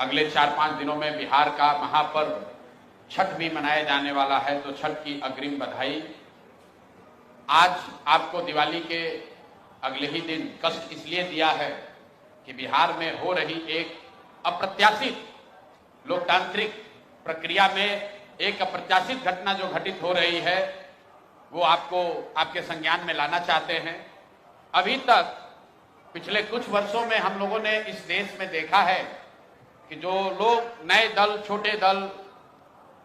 अगले 4-5 दिनों में बिहार का महापर्व छठ भी मनाया जाने वाला है, तो छठ की अग्रिम बधाई। आज आपको दिवाली के अगले ही दिन कष्ट इसलिए दिया है कि बिहार में हो रही एक अप्रत्याशित लोकतांत्रिक प्रक्रिया में एक अप्रत्याशित घटना जो घटित हो रही है वो आपको आपके संज्ञान में लाना चाहते हैं। अभी तक पिछले कुछ वर्षों में हम लोगों ने इस देश में देखा है कि जो लोग नए दल, छोटे दल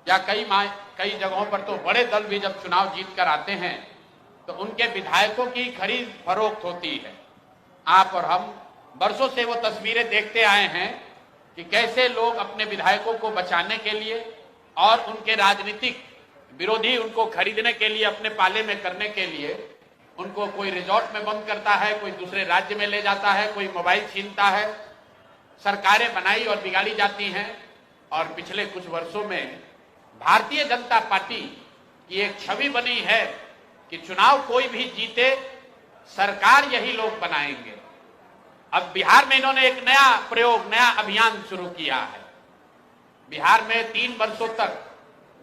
या कई जगहों पर तो बड़े दल भी जब चुनाव जीत कर आते हैं तो उनके विधायकों की खरीद फरोख्त होती है। आप और हम वर्षों से वो तस्वीरें देखते आए हैं कि कैसे लोग अपने विधायकों को बचाने के लिए और उनके राजनीतिक विरोधी उनको खरीदने के लिए, अपने पाले में करने के लिए उनको कोई रिजॉर्ट में बंद करता है, कोई दूसरे राज्य में ले जाता है, कोई मोबाइल छीनता है। सरकारें बनाई और बिगाड़ी जाती हैं। और पिछले कुछ वर्षों में भारतीय जनता पार्टी की एक छवि बनी है कि चुनाव कोई भी जीते, सरकार यही लोग बनाएंगे। अब बिहार में इन्होंने एक नया प्रयोग, नया अभियान शुरू किया है। बिहार में 3 वर्षों तक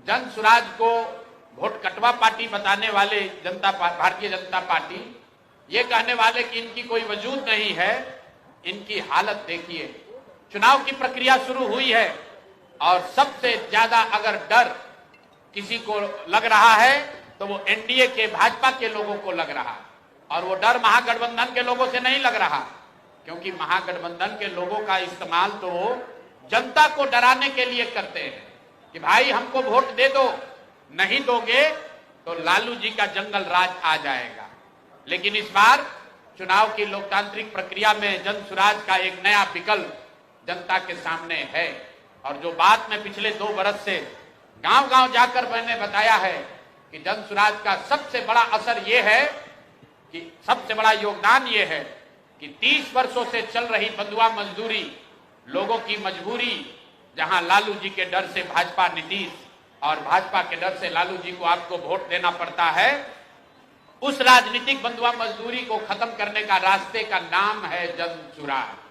जन सुराज को वोट कटवा पार्टी बताने वाले भारतीय जनता पार्टी, ये कहने वाले कि इनकी कोई वजूद नहीं है, इनकी हालत देखिए। चुनाव की प्रक्रिया शुरू हुई है और सबसे ज्यादा अगर डर किसी को लग रहा है तो वो एनडीए के, भाजपा के लोगों को लग रहा है। और वो डर महागठबंधन के लोगों से नहीं लग रहा, क्योंकि महागठबंधन के लोगों का इस्तेमाल तो जनता को डराने के लिए करते हैं कि भाई हमको वोट दे दो, नहीं दोगे तो लालू जी का जंगल राज आ जाएगा। लेकिन इस बार चुनाव की लोकतांत्रिक प्रक्रिया में जन सुराज का एक नया विकल्प जनता के सामने है। और जो बात मैं पिछले 2 वर्ष से गांव-गांव जाकर मैंने बताया है कि जन सुराज का सबसे बड़ा असर यह है कि सबसे बड़ा योगदान यह है कि 30 वर्षों से चल रही बंधुआ मजदूरी, लोगों की मजबूरी, जहां लालू जी के डर से भाजपा नीतीश और भाजपा के डर से लालू जी को आपको वोट देना पड़ता है, उस राजनीतिक बंधुआ मजदूरी को खत्म करने का रास्ते का नाम है जन सुराज।